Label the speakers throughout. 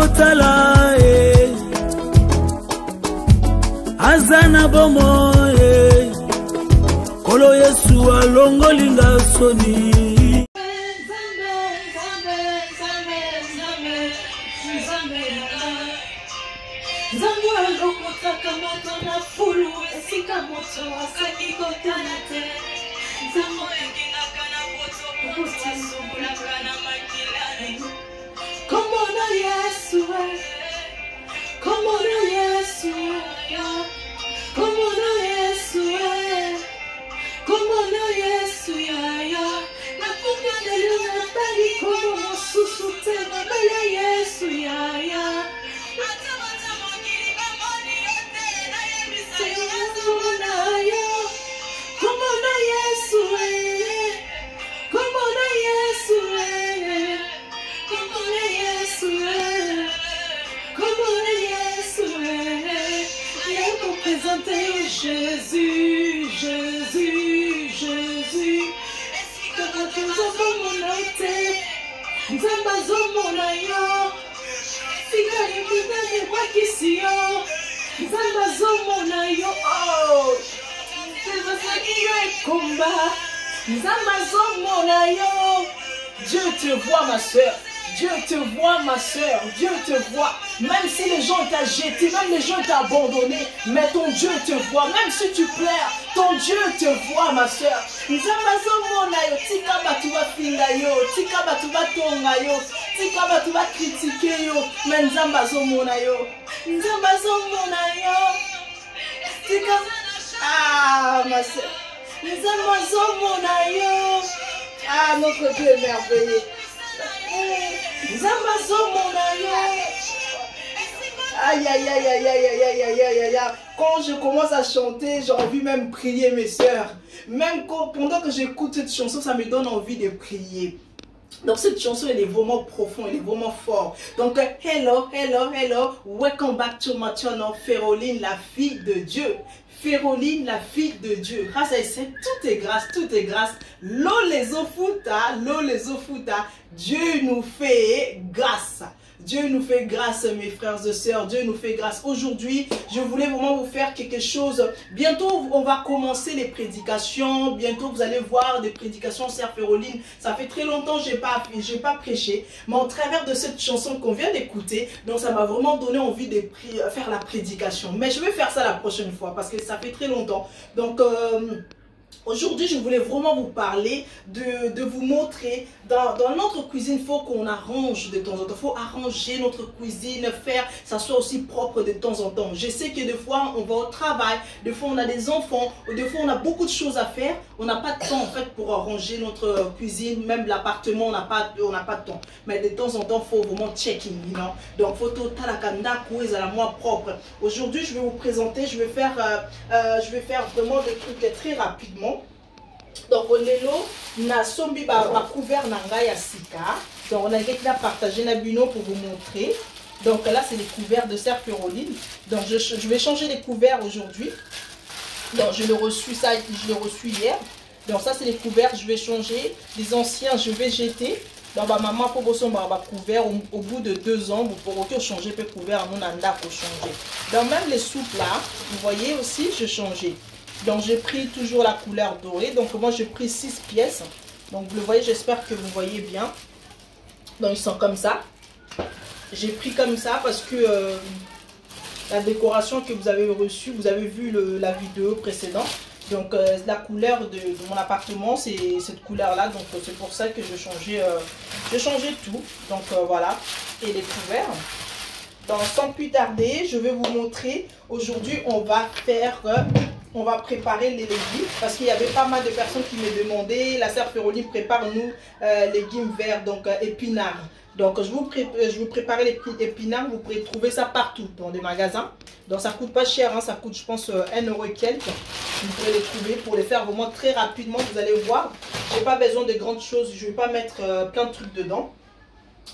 Speaker 1: botala azana bomo kolo Yesu alongolinga soni
Speaker 2: Jésus, Jésus, Jésus, Dieu te voit, ma soeur. Dieu te voit, ma soeur. Dieu te voit. Même si les gens t'ont jeté, même les gens t'ont abandonné, mais ton Dieu te voit. Même si tu pleures, ton Dieu te voit, ma soeur. Tika batu va finga yo, tika batu va tonga yo, tika batu va critiquer yo, mais nzamba zo mona yo, nzamba zo mona yo, tika ma soeur, nzamba zo mona yo. Ah, notre Dieu est merveilleux. Nzamba zo mona yo. Aïe, aïe, aïe, aïe, aïe, aïe, aïe, aïe, aïe, aïe. Quand je commence à chanter, j'ai envie même prier mes soeurs. Même pendant que j'écoute cette chanson, ça me donne envie de prier. Donc cette chanson, elle est vraiment profonde, elle est vraiment forte. Donc hello, hello, hello, welcome back to my channel, Féroline, la fille de Dieu. Féroline, la fille de Dieu. Grâce à elle, tout est grâce, tout est grâce. L'eau les ofuta, Dieu nous fait grâce. Dieu nous fait grâce, mes frères et sœurs. Dieu nous fait grâce. Aujourd'hui, je voulais vraiment vous faire quelque chose. Bientôt, on va commencer les prédications. Bientôt, vous allez voir des prédications, sœur Féroline. Ça fait très longtemps que je n'ai pas prêché. Mais au travers de cette chanson qu'on vient d'écouter, donc ça m'a vraiment donné envie de faire la prédication. Mais je vais faire ça la prochaine fois parce que ça fait très longtemps. Donc, aujourd'hui, je voulais vraiment vous parler, de vous montrer, dans notre cuisine, il faut qu'on arrange de temps en temps. Il faut arranger notre cuisine, faire ça soit aussi propre de temps en temps. Je sais que des fois, on va au travail, des fois, on a des enfants, des fois, on a beaucoup de choses à faire. On n'a pas de temps, en fait, pour arranger notre cuisine, même l'appartement, on n'a pas de temps. Mais de temps en temps, il faut vraiment check-in, you know? Donc, il faut tout à la moi propre. Aujourd'hui, je vais vous présenter, je vais faire vraiment des trucs très rapidement. Donc on est là, na sombi ba couvert nanga ya sika. Donc on a été partagé na bino pour vous montrer. Donc là c'est les couverts de sœur Féroline. Donc je vais changer les couverts aujourd'hui. Donc je l'ai reçu hier. Donc ça c'est les couverts, je vais changer. Les anciens je vais jeter. Donc ma maman pour bosson ba couvert au bout de 2 ans vous pourrez changer peu couvert mon anda pour changer. Donc même les soupes là, vous voyez aussi j'ai changé. Donc j'ai pris toujours la couleur dorée. Donc moi j'ai pris 6 pièces. Donc vous le voyez, j'espère que vous voyez bien. Donc ils sont comme ça. J'ai pris comme ça parce que la décoration que vous avez reçue, vous avez vu la vidéo précédente. Donc la couleur de mon appartement c'est cette couleur là. Donc c'est pour ça que j'ai changé tout. Donc voilà. Et les couverts. Donc sans plus tarder, je vais vous montrer. Aujourd'hui on va faire... on va préparer les légumes parce qu'il y avait pas mal de personnes qui me demandaient, la sœur Féroline prépare-nous légumes verts, donc épinards. Donc je vous prépare les épinards, vous pourrez trouver ça partout dans les magasins. Donc ça coûte pas cher, hein, ça coûte je pense 1 € et quelques. Vous pourrez les trouver pour les faire vraiment très rapidement, vous allez voir. J'ai pas besoin de grandes choses, je vais pas mettre plein de trucs dedans.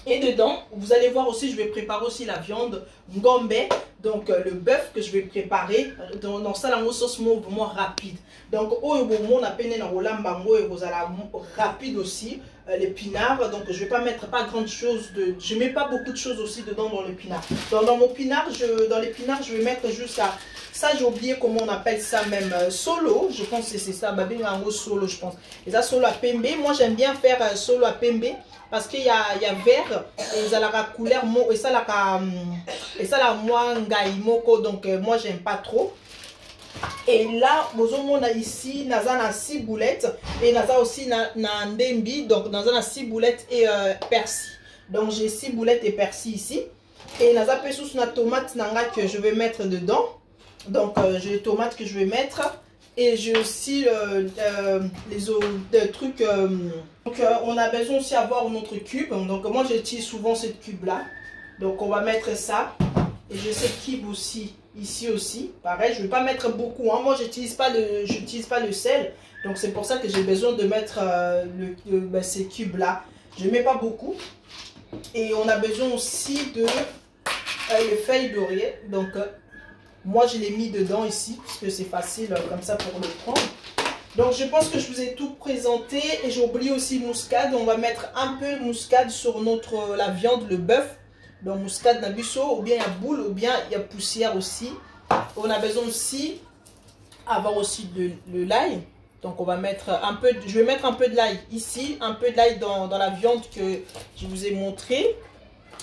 Speaker 2: Et dedans, vous allez voir aussi, je vais préparer aussi la viande ngombe, donc le bœuf que je vais préparer dans ça, la sauce vraiment rapide. Donc, on a peine dans rapide aussi, l'épinard. Donc je vais pas mettre pas grande chose, je mets pas beaucoup de choses aussi dedans dans l'épinard. Dans mon pinard, dans l'épinard, je vais mettre jusqu'à, ça j'ai oublié comment on appelle ça même, solo, je pense que c'est ça, solo je pense. Et ça solo à pembe, moi j'aime bien faire solo à pembe. Parce qu'il y a vert et ça la couleur et ça la moi ngaimoko, donc moi j'aime pas trop. Et là vous on a ici nazana 6 boulettes et naza aussi na ndembi, donc nazana 6 boulettes et persil. Donc j'ai 6 boulettes et persil ici et naza pe sous na tomate nanga que je vais mettre dedans. Donc j'ai les tomates que je vais mettre. Et j'ai aussi les autres trucs. Donc on a besoin aussi d'avoir notre cube. Donc moi j'utilise souvent cette cube là. Donc on va mettre ça. Et j'ai cette cube aussi, ici aussi. Pareil, je ne vais pas mettre beaucoup. Hein. Moi j'utilise pas le sel. Donc c'est pour ça que j'ai besoin de mettre ces cubes là. Je ne mets pas beaucoup. Et on a besoin aussi de les feuilles d'oreiller. Donc moi je l'ai mis dedans ici parce que c'est facile comme ça pour le prendre. Donc je pense que je vous ai tout présenté et j'ai oublié aussi muscade. On va mettre un peu de muscade sur la viande, le bœuf. Donc muscade nabusso, ou bien il y a boule, ou bien il y a poussière aussi. On a besoin aussi avoir aussi de l'ail. Donc on va mettre un peu, je vais mettre un peu de l'ail ici, un peu de l'ail dans la viande que je vous ai montré.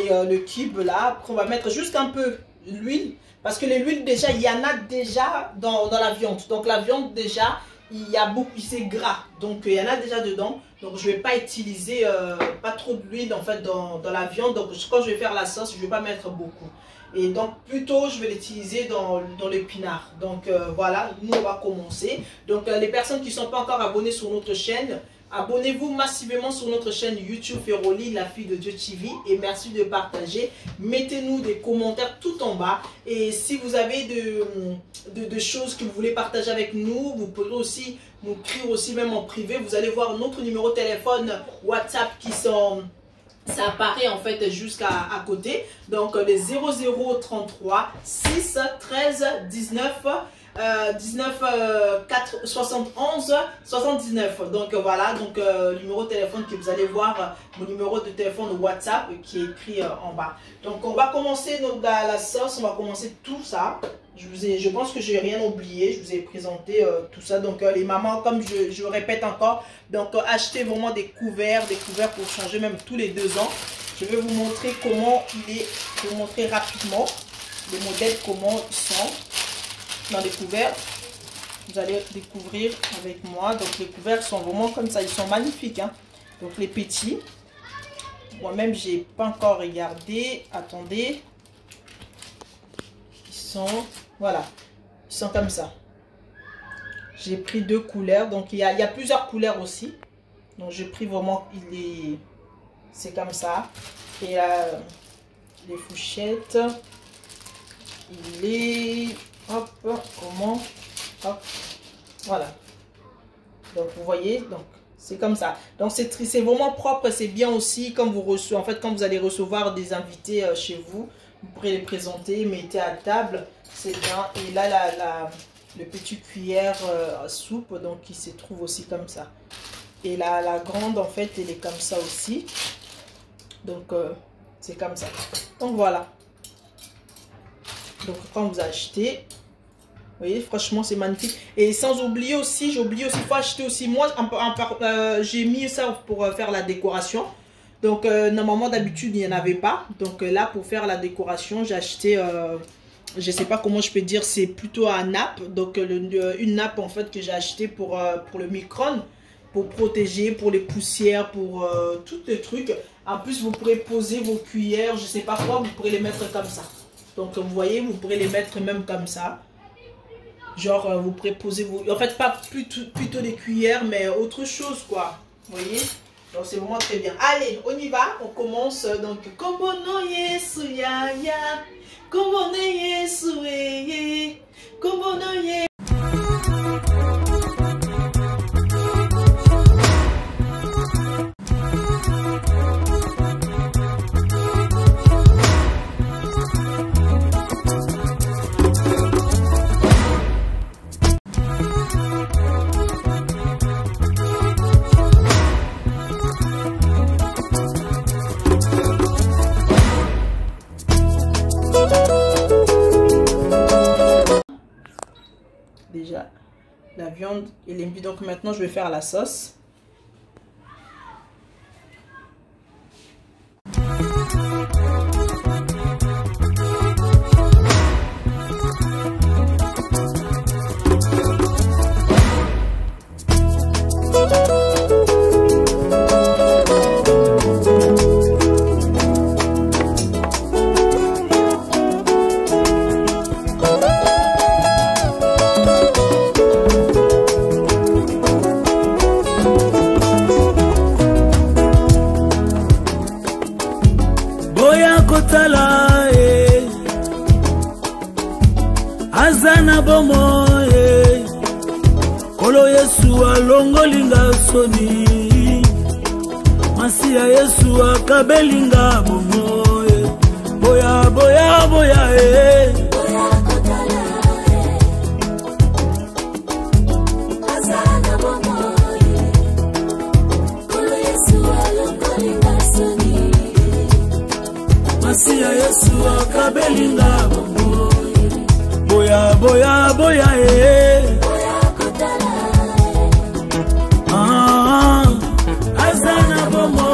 Speaker 2: Et le cube là, après on va mettre juste un peu l'huile. Parce que l'huile déjà, il y en a déjà dans la viande. Donc la viande déjà, il y a beaucoup, c'est gras. Donc il y en a déjà dedans. Donc je ne vais pas utiliser pas trop d'huile en fait dans la viande. Donc quand je vais faire la sauce, je ne vais pas mettre beaucoup. Et donc plutôt je vais l'utiliser dans l'épinard. Donc voilà, nous on va commencer. Donc les personnes qui ne sont pas encore abonnées sur notre chaîne, abonnez-vous massivement sur notre chaîne YouTube Feroli, la fille de Dieu TV, et merci de partager. Mettez-nous des commentaires tout en bas. Et si vous avez de choses que vous voulez partager avec nous, vous pouvez aussi nous écrire aussi même en privé. Vous allez voir notre numéro de téléphone WhatsApp qui sont... Ça apparaît en fait jusqu'à côté. Donc les 0033 6 13 19 71 79. Donc voilà, donc numéro de téléphone que vous allez voir, mon numéro de téléphone WhatsApp qui est écrit en bas. Donc on va commencer la sauce, on va commencer tout ça. Je pense que je n'ai rien oublié, je vous ai présenté tout ça. Donc les mamans, comme je répète encore, donc achetez vraiment des couverts pour changer même tous les 2 ans. Je vais vous montrer comment il est, je vais vous montrer rapidement les modèles, comment ils sont dans les couverts. Vous allez découvrir avec moi. Donc les couverts sont vraiment comme ça, ils sont magnifiques. Hein. Donc les petits, moi-même j'ai pas encore regardé, attendez. Ils sont, voilà, ils sont comme ça. J'ai pris 2 couleurs, donc il y a plusieurs couleurs aussi. Donc j'ai pris vraiment, c'est comme ça. Et les fourchettes, il est, hop, comment, hop, voilà. Donc vous voyez, donc c'est comme ça. Donc c'est vraiment propre, c'est bien aussi quand vous recevez, en fait quand vous allez recevoir des invités chez vous, vous pourrez les présenter, mettez à table, c'est bien. Et là le petit cuillère à soupe, donc il se trouve aussi comme ça. Et la grande en fait elle est comme ça aussi. Donc c'est comme ça. Donc voilà. Donc quand vous achetez, vous voyez, franchement c'est magnifique. Et sans oublier aussi, j'ai oublié aussi, il faut acheter aussi, moi j'ai mis ça pour faire la décoration. Donc normalement d'habitude il n'y en avait pas. Donc là pour faire la décoration j'ai acheté, je sais pas comment je peux dire, c'est plutôt un nappe. Donc une nappe en fait que j'ai acheté pour le micro-ondes, pour protéger, pour les poussières, pour tous les trucs. En plus vous pourrez poser vos cuillères, je sais pas quoi, vous pourrez les mettre comme ça. Donc vous voyez, vous pourrez les mettre même comme ça. Genre vous pourrez poser vos... En fait pas plutôt des cuillères mais autre chose quoi. Vous voyez. Donc c'est vraiment très bien. Allez, on y va, on commence. Donc Kombono Yesu ya ya, Kombono Yesu ye, Kombono Yesu. viande et l'imbi. Donc maintenant, je vais faire la sauce.
Speaker 1: Azana bomo Kolo Yesu alongolinga soni Masia Yesu akabelinga bomo Boya boya boya Boya kotala Azana bomo Kolo Yesu alongolinga soni Masia Yesu akabelinga bomo Boya boya boya Boya kotala Azana bomo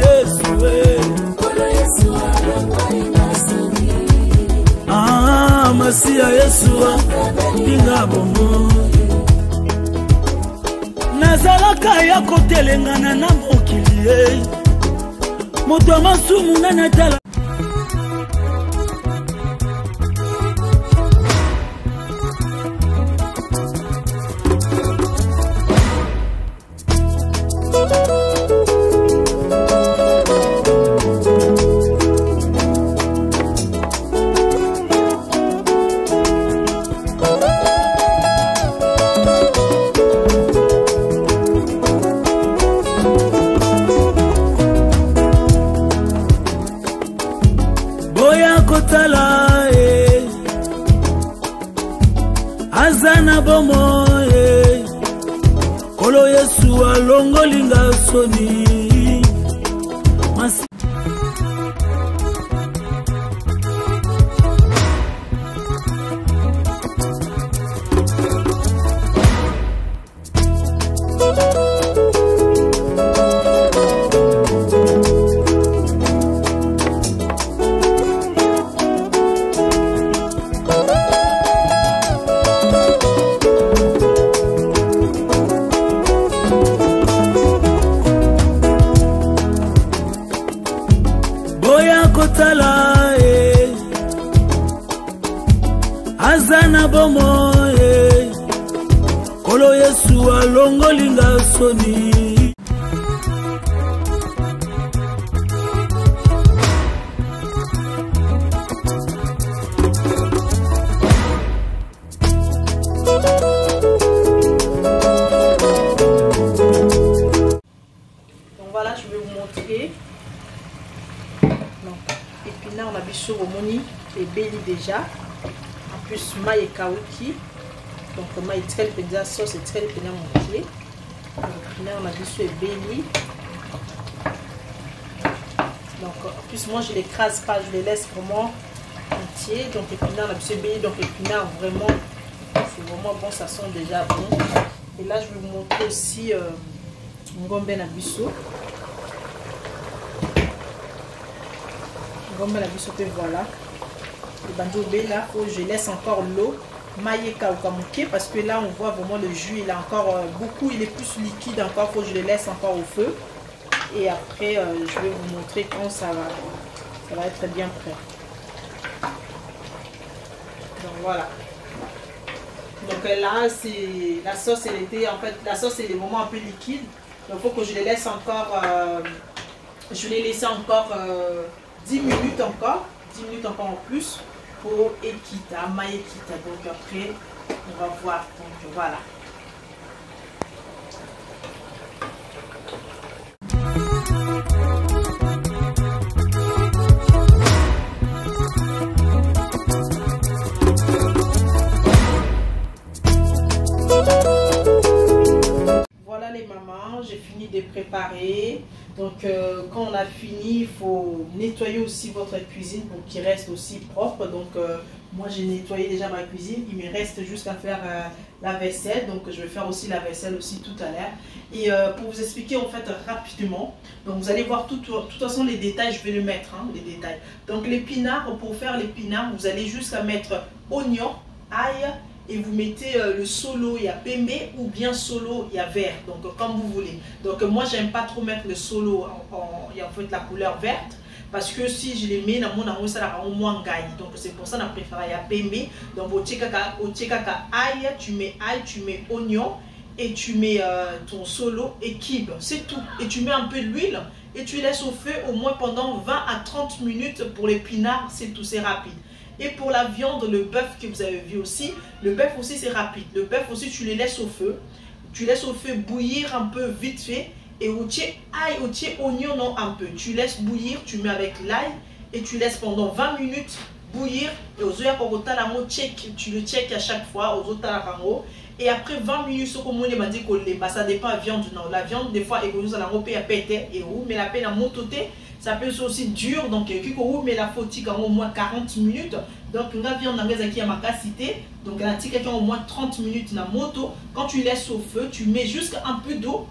Speaker 1: Yesu Kolo Yesu alongolinga soni Masia Yesu alongolinga bomo Nazalaka ya kotelengana na mokili Moto masumu na natala Azana bomo Kolo Yesu alongolinga soni Azana bomo Kolo Yesu alongolinga soni Donc voilà, je vais vous montrer. Donc, épinard, on a bichot au moni et belly déjà. En plus, maï et kaouki. Donc, maï très pédia sauce et très pédia moitié. Donc, épinard, on a bichot et belly. Donc, en plus, moi, je ne l'écrase pas, je les laisse vraiment entiers. Donc, épinard, on a bichot et belly. Donc, épinard, vraiment, c'est vraiment bon, ça sent déjà bon. Et là, je vais vous montrer aussi ngombe na biso. Ngombe na biso pe voilà. Le bandobé là, je laisse encore l'eau. Maïe kaukamuke parce que là on voit vraiment le jus, il est encore beaucoup, il est plus liquide encore, faut que je le laisse encore au feu. Et après je vais vous montrer quand ça va être bien prêt. Donc voilà. Donc là c'est la sauce, elle était en fait, la sauce elle est vraiment un peu liquide. Donc il faut que je les laisse encore, je l'ai laissé encore 10 minutes encore, 10 minutes encore en plus pour Ekita, ma Ekita. Donc après on va voir. Donc voilà. Voilà les mamans, j'ai fini de préparer préparer. Donc quand on a fini, il faut nettoyer aussi votre cuisine pour qu'il reste aussi propre. Donc moi j'ai nettoyé déjà ma cuisine, il me reste juste à faire la vaisselle. Donc je vais faire aussi la vaisselle aussi tout à l'heure. Et pour vous expliquer en fait rapidement, donc vous allez voir de toute façon les détails, je vais le mettre, hein, les détails. Donc l'épinard, pour faire l'épinard, vous allez juste mettre oignon, ail, et vous mettez le solo, il y a pembe, ou bien solo, il y a vert, donc comme vous voulez. Donc moi j'aime pas trop mettre le solo il y a en fait la couleur verte, parce que si je les mets dans mon amour, ça la rend moins gagne. Donc c'est pour ça que je préfère il y a pembe. Donc au tchekaka ail, tu mets oignon, et tu mets ton solo et kib, c'est tout. Et tu mets un peu d'huile et tu laisses au feu au moins pendant 20 à 30 minutes pour l'épinard, c'est tout, c'est rapide. Et pour la viande, le bœuf que vous avez vu aussi, le bœuf aussi c'est rapide. Le bœuf aussi tu le laisses au feu. Tu laisses au feu bouillir un peu vite fait. Et au ail, au oignon, non, un peu. Tu laisses bouillir, tu mets avec l'ail et tu laisses pendant 20 minutes bouillir. Et aux oeufs, tu le check à chaque fois, aux autres et après 20 minutes, ce que ça dépend de la viande. Non, la viande, des fois, mais la peine à monter. Ça peut être aussi dur, donc mais la faut au moins 40 minutes. Donc la viande qui a ma capacité, donc la tique au moins 30 minutes dans moto. Quand tu laisses au feu, tu mets juste un peu d'eau,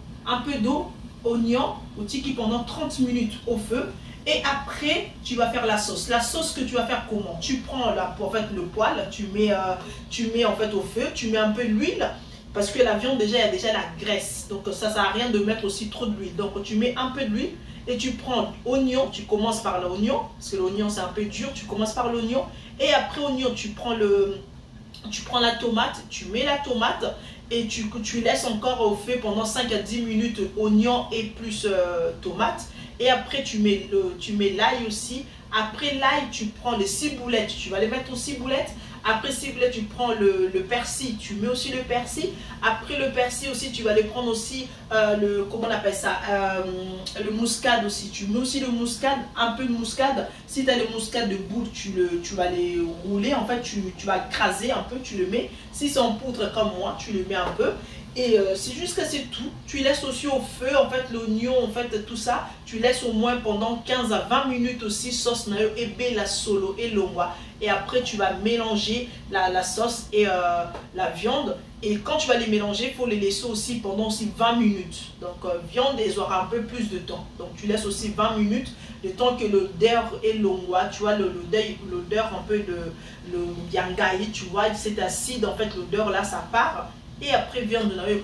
Speaker 1: oignon, au tiki pendant 30 minutes au feu. Et après, tu vas faire la sauce. La sauce que tu vas faire comment? Tu prends en fait, le poêle, tu mets en fait au feu, tu mets un peu d'huile. Parce que la viande déjà, il y a déjà la graisse. Donc ça ne sert à rien de mettre aussi trop d'huile. Donc tu mets un peu d'huile et tu prends l'oignon. Tu commences par l'oignon. Parce que l'oignon c'est un peu dur. Tu commences par l'oignon. Et après l'oignon, tu prends la tomate. Tu mets la tomate et tu laisses encore au feu pendant 5 à 10 minutes oignon et plus tomate. Et après tu mets l'ail aussi. Après l'ail, tu prends les ciboulettes. Tu vas les mettre aux ciboulettes. Après ciboulette, tu prends le persil, tu mets aussi le persil. Après le persil aussi, tu vas aller prendre aussi comment on appelle ça, le muscade aussi. Tu mets aussi le muscade, un peu de muscade. Si tu as le muscade de boule, tu vas les rouler. En fait, tu vas écraser un peu, tu le mets. Si c'est en poudre comme moi, tu le mets un peu. Et c'est juste que c'est tout. Tu laisses aussi au feu, en fait, l'oignon, en fait, tout ça. Tu laisses au moins pendant 15 à 20 minutes aussi, sauce nayo et la solo et l'ongwa. Et après, tu vas mélanger la sauce et la viande. Et quand tu vas les mélanger, il faut les laisser aussi pendant aussi 20 minutes. Donc, viande, ils auront un peu plus de temps. Donc, tu laisses aussi 20 minutes, le temps que l'odeur et l'ongwa, tu vois, l'odeur un peu de le yangaï, tu vois, c'est acide, en fait, l'odeur là, ça part. Et après, viande de nawe,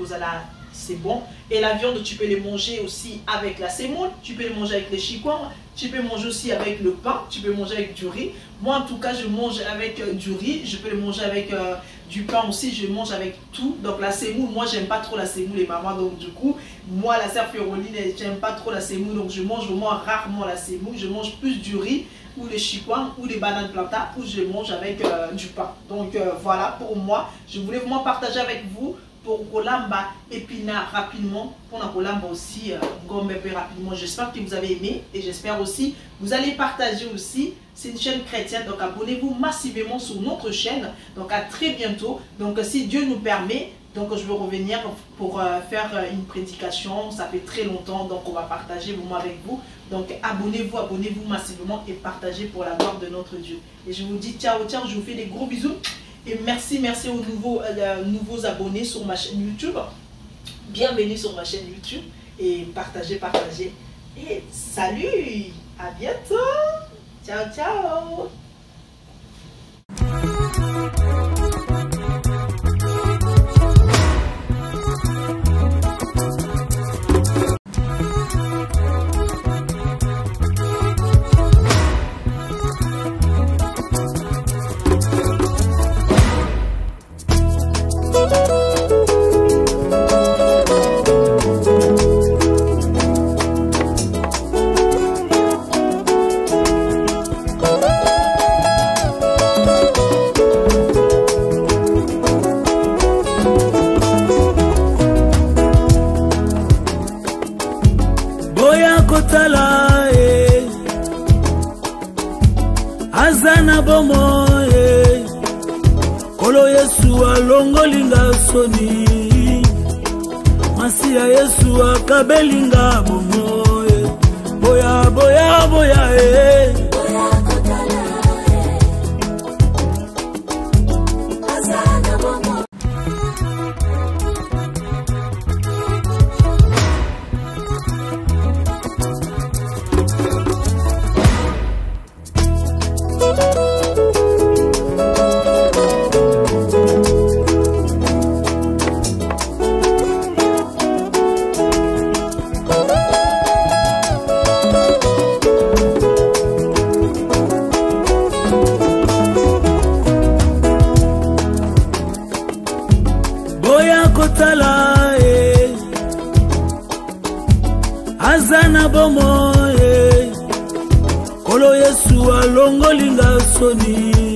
Speaker 1: c'est bon. Et la viande, tu peux les manger aussi avec la semoule, tu peux les manger avec les chikwang, tu peux manger aussi avec le pain, tu peux manger avec du riz. Moi, en tout cas, je mange avec du riz, je peux le manger avec du pain aussi, je mange avec tout. Donc la semoule, moi, j'aime pas trop la semoule, les mamans. Donc du coup, moi, la sœur Féroline, j'aime pas trop la semoule. Donc je mange vraiment rarement la semoule. Je mange plus du riz ou les chikwang ou les bananes plantain, ou je mange avec du pain. Donc voilà, pour moi, je voulais vraiment partager avec vous pour Kolamba épinard rapidement, pour la Kolamba aussi gomme rapidement. J'espère que vous avez aimé et j'espère aussi que vous allez partager aussi. C'est une chaîne chrétienne, donc abonnez-vous massivement sur notre chaîne. Donc à très bientôt. Donc si Dieu nous permet, donc je vais revenir pour faire une prédication. Ça fait très longtemps, donc on va partager vraiment avec vous. Donc abonnez-vous massivement et partagez pour la gloire de notre Dieu. Et je vous dis ciao, ciao, je vous fais des gros bisous. Et merci aux nouveaux abonnés sur ma chaîne YouTube. Bienvenue sur ma chaîne YouTube. Et partagez. Et salut, à bientôt. Ciao, ciao.
Speaker 3: Azana bomo Kolo Yesu alongolinga soni Masiya Yesu akabelinga bomo boya boya boya Azana bomo kolo Yesu alongolinga soni